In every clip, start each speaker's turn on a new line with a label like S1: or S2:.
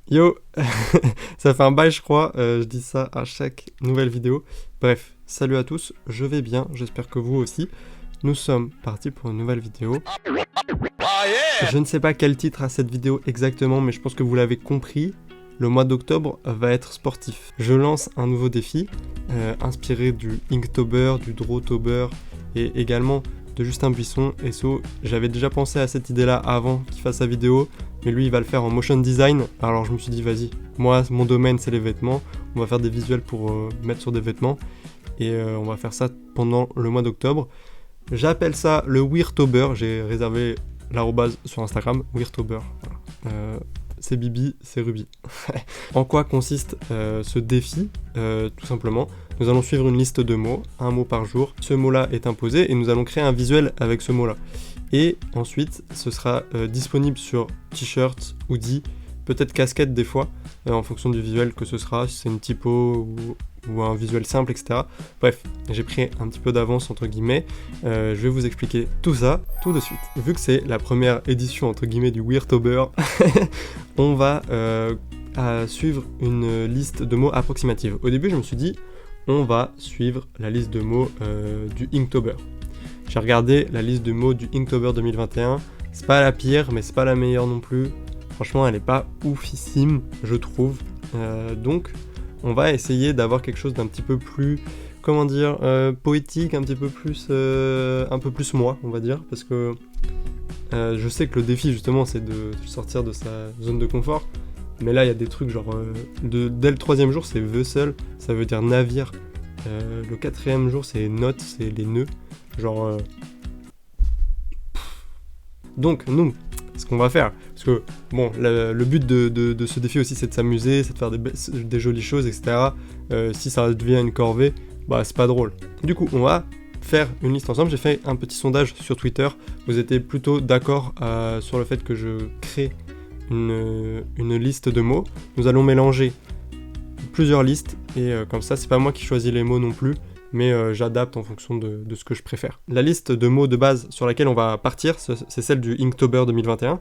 S1: Yo, ça fait un bail je crois, je dis ça à chaque nouvelle vidéo. Bref, salut à tous, je vais bien, j'espère que vous aussi. Nous sommes partis pour une nouvelle vidéo. Je ne sais pas quel titre a cette vidéo exactement, mais je pense que vous l'avez compris. Le mois d'octobre va être sportif. Je lance un nouveau défi, inspiré du Inktober, du Drawtober et également de Justin Buisson, SO. J'avais déjà pensé à cette idée-là avant qu'il fasse sa vidéo, mais lui il va le faire en motion design. Alors je me suis dit vas-y, moi mon domaine c'est les vêtements, on va faire des visuels pour mettre sur des vêtements et on va faire ça pendant le mois d'octobre. J'appelle ça le Weirtober, j'ai réservé l'arrobase sur Instagram, Weirtober. Voilà. C'est Bibi, c'est Ruby. En quoi consiste ce défi? Tout simplement, nous allons suivre une liste de mots, un mot par jour. Ce mot-là est imposé et nous allons créer un visuel avec ce mot-là. Et ensuite, ce sera disponible sur t-shirt, hoodie, peut-être casquette des fois, en fonction du visuel que ce sera, si c'est une typo ou un visuel simple, etc. Bref, j'ai pris un petit peu d'avance entre guillemets, je vais vous expliquer tout ça tout de suite. Vu que c'est la première édition entre guillemets du Weirtober, on va suivre une liste de mots approximative. Au début je me suis dit, on va suivre la liste de mots du Inktober. J'ai regardé la liste de mots du Inktober 2021, c'est pas la pire mais c'est pas la meilleure non plus. Franchement elle est pas oufissime je trouve, donc on va essayer d'avoir quelque chose d'un petit peu plus, comment dire, poétique, un peu plus moi, on va dire, parce que je sais que le défi justement c'est de sortir de sa zone de confort, mais là il y a des trucs genre, dès le 3e jour c'est vessel, ça veut dire navire, le 4e jour c'est note, c'est les nœuds, genre... Donc nous, ce qu'on va faire, parce que bon, le but de ce défi aussi c'est de s'amuser, c'est de faire des jolies choses, etc. Si ça devient une corvée, bah c'est pas drôle. Du coup, on va faire une liste ensemble. J'ai fait un petit sondage sur Twitter. Vous étiez plutôt d'accord sur le fait que je crée une liste de mots. Nous allons mélanger plusieurs listes et comme ça, c'est pas moi qui choisis les mots non plus, mais j'adapte en fonction de ce que je préfère. La liste de mots de base sur laquelle on va partir, c'est celle du Inktober 2021.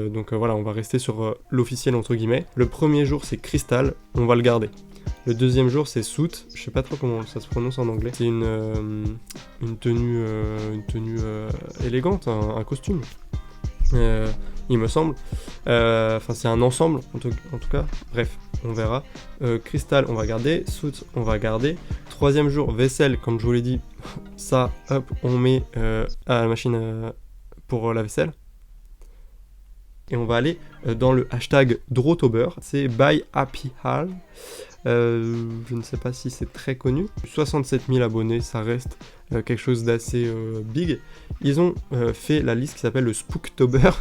S1: Donc voilà, on va rester sur l'officiel entre guillemets. Le premier jour c'est cristal, on va le garder. Le deuxième jour c'est soot, je sais pas trop comment ça se prononce en anglais. C'est une tenue élégante, un costume. Il me semble. Enfin c'est un ensemble en tout cas. Bref, on verra. Cristal on va garder, soot on va garder. Troisième jour, vaisselle, comme je vous l'ai dit, ça, hop, on met à la machine pour la vaisselle. Et on va aller dans le hashtag Drawtober, c'est by Happy Hal. Je ne sais pas si c'est très connu. 67 000 abonnés, ça reste quelque chose d'assez big. Ils ont fait la liste qui s'appelle le Spooktober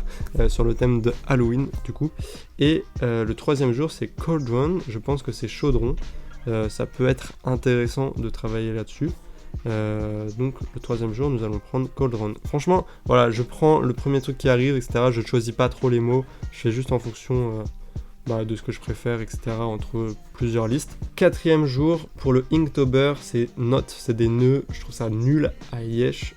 S1: sur le thème de Halloween, du coup. Et le troisième jour, c'est Cauldron, je pense que c'est chaudron. Ça peut être intéressant de travailler là-dessus. Donc le troisième jour nous allons prendre Cauldron. Franchement voilà, je prends le premier truc qui arrive, etc. Je ne choisis pas trop les mots, je fais juste en fonction de ce que je préfère, etc. entre plusieurs listes. Quatrième jour pour le Inktober, c'est notes, c'est des nœuds, je trouve ça nul à yesh.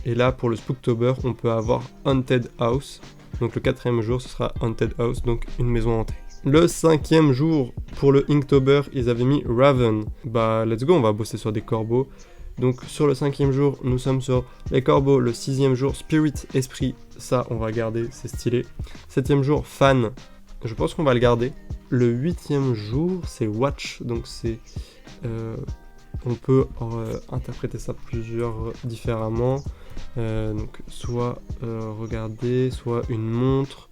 S1: Et là pour le Spooktober on peut avoir Haunted House. Donc le quatrième jour ce sera Haunted House, donc une maison hantée. Le 5e jour, pour le Inktober, ils avaient mis Raven. Bah, let's go, on va bosser sur des corbeaux. Donc, sur le 5e jour, nous sommes sur les corbeaux. Le 6e jour, Spirit, Esprit. Ça, on va garder, c'est stylé. 7e jour, Fan. Je pense qu'on va le garder. Le 8e jour, c'est Watch. Donc, c'est... on peut interpréter ça différemment. Donc, soit regarder, soit une montre.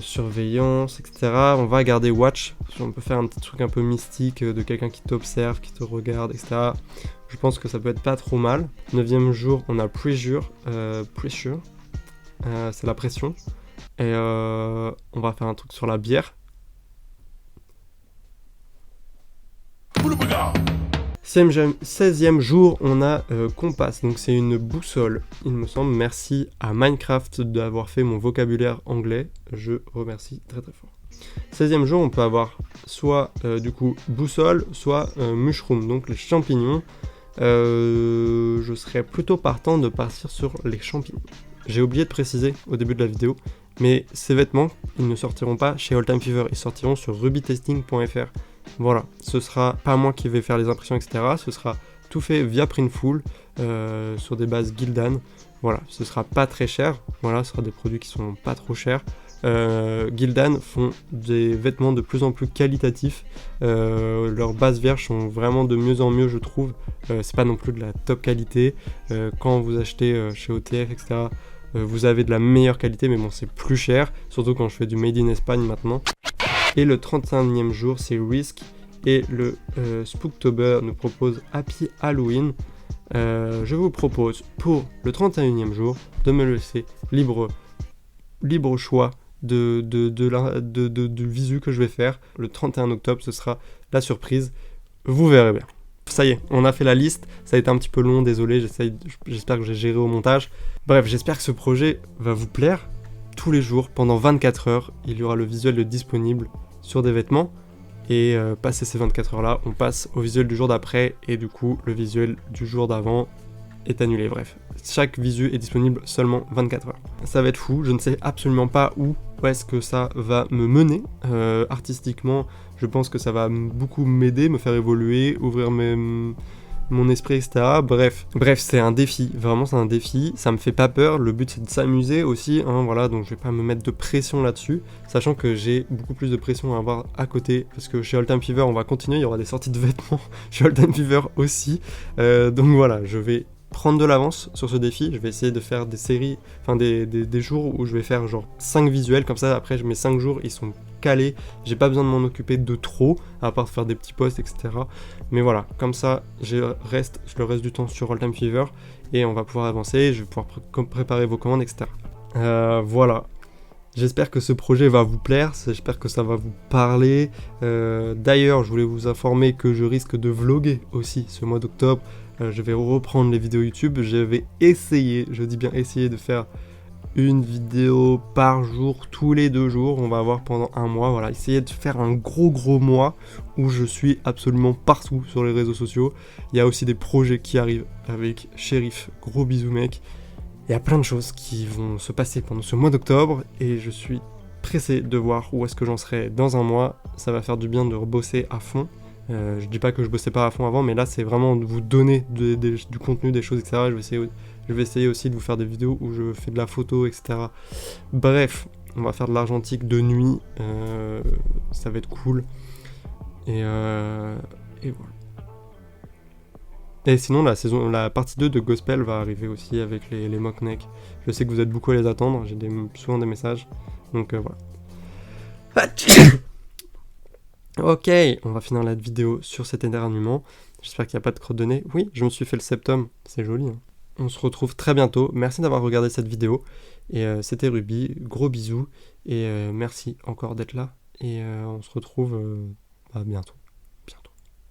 S1: Surveillance, etc. On va garder watch, on peut faire un petit truc un peu mystique de quelqu'un qui t'observe, qui te regarde, etc. Je pense que ça peut être pas trop mal. 9e jour, on a pressure, c'est la pression. Et on va faire un truc sur la bière. 16e jour, on a Compass, donc c'est une boussole, il me semble. Merci à Minecraft d'avoir fait mon vocabulaire anglais, je remercie très très fort. 16e jour, on peut avoir soit du coup boussole, soit mushroom, donc les champignons. Je serais plutôt partant de partir sur les champignons. J'ai oublié de préciser au début de la vidéo, Mais ces vêtements, ils ne sortiront pas chez All Time Fever, ils sortiront sur rubytesting.fr. Voilà, ce sera pas moi qui vais faire les impressions, etc. Ce sera tout fait via Printful, sur des bases Gildan. Voilà, ce sera pas très cher. Voilà, ce sera des produits qui sont pas trop chers. Gildan font des vêtements de plus en plus qualitatifs. Leurs bases vierges sont vraiment de mieux en mieux, je trouve. C'est pas non plus de la top qualité. Quand vous achetez chez OTF, etc., vous avez de la meilleure qualité, mais bon, c'est plus cher. Surtout quand je fais du Made in Espagne maintenant. Et le 31e jour, c'est Risk. Et le Spooktober nous propose Happy Halloween. Je vous propose pour le 31e jour de me laisser libre choix du visu que je vais faire. Le 31 octobre, ce sera la surprise. Vous verrez bien. Ça y est, on a fait la liste. Ça a été un petit peu long, désolé. J'espère que j'ai géré au montage. Bref, j'espère que ce projet va vous plaire. Tous les jours, pendant 24 heures, il y aura le visuel disponible sur des vêtements. Et passé ces 24 heures là, on passe au visuel du jour d'après. Et du coup, le visuel du jour d'avant est annulé. Bref, chaque visu est disponible seulement 24 heures. Ça va être fou, je ne sais absolument pas où est-ce que ça va me mener. Artistiquement, je pense que ça va beaucoup m'aider, me faire évoluer, ouvrir mon esprit, etc. Bref, c'est un défi, vraiment c'est un défi, ça me fait pas peur, le but c'est de s'amuser aussi, hein, voilà, donc je vais pas me mettre de pression là-dessus, sachant que j'ai beaucoup plus de pression à avoir à côté, parce que chez All Time Fever on va continuer, il y aura des sorties de vêtements chez All Time Fever aussi, donc voilà, je vais prendre de l'avance sur ce défi, je vais essayer de faire des séries, enfin des jours où je vais faire genre 5 visuels, comme ça après mes 5 jours ils sont calés, j'ai pas besoin de m'en occuper de trop, à part faire des petits posts, etc. Mais voilà, comme ça je le reste du temps sur All Time Fever, et on va pouvoir avancer, je vais pouvoir préparer vos commandes, etc. Voilà. J'espère que ce projet va vous plaire, j'espère que ça va vous parler. D'ailleurs, je voulais vous informer que je risque de vlogger aussi ce mois d'octobre. Je vais reprendre les vidéos YouTube. Je vais essayer, je dis bien essayer, de faire une vidéo par jour, tous les 2 jours. On va voir pendant un mois. Voilà, essayer de faire un gros mois où je suis absolument partout sur les réseaux sociaux. Il y a aussi des projets qui arrivent avec Shérif. Gros bisous, mec. Il y a plein de choses qui vont se passer pendant ce mois d'octobre et je suis pressé de voir où est-ce que j'en serai dans un mois. Ça va faire du bien de rebosser à fond. Je dis pas que je bossais pas à fond avant, mais là c'est vraiment de vous donner du contenu, des choses, etc. Je vais essayer aussi de vous faire des vidéos où je fais de la photo, etc. Bref, on va faire de l'argentique de nuit. Ça va être cool. Et voilà. Et sinon, la partie 2 de Gospel va arriver aussi avec les mock necks. Je sais que vous êtes beaucoup à les attendre, j'ai souvent des messages. Donc voilà. Ok, on va finir la vidéo sur cet éternuement. J'espère qu'il n'y a pas de crotte de nez. Oui, je me suis fait le septum, c'est joli. Hein. On se retrouve très bientôt. Merci d'avoir regardé cette vidéo. Et c'était Ruby, gros bisous. Et merci encore d'être là. Et on se retrouve bientôt.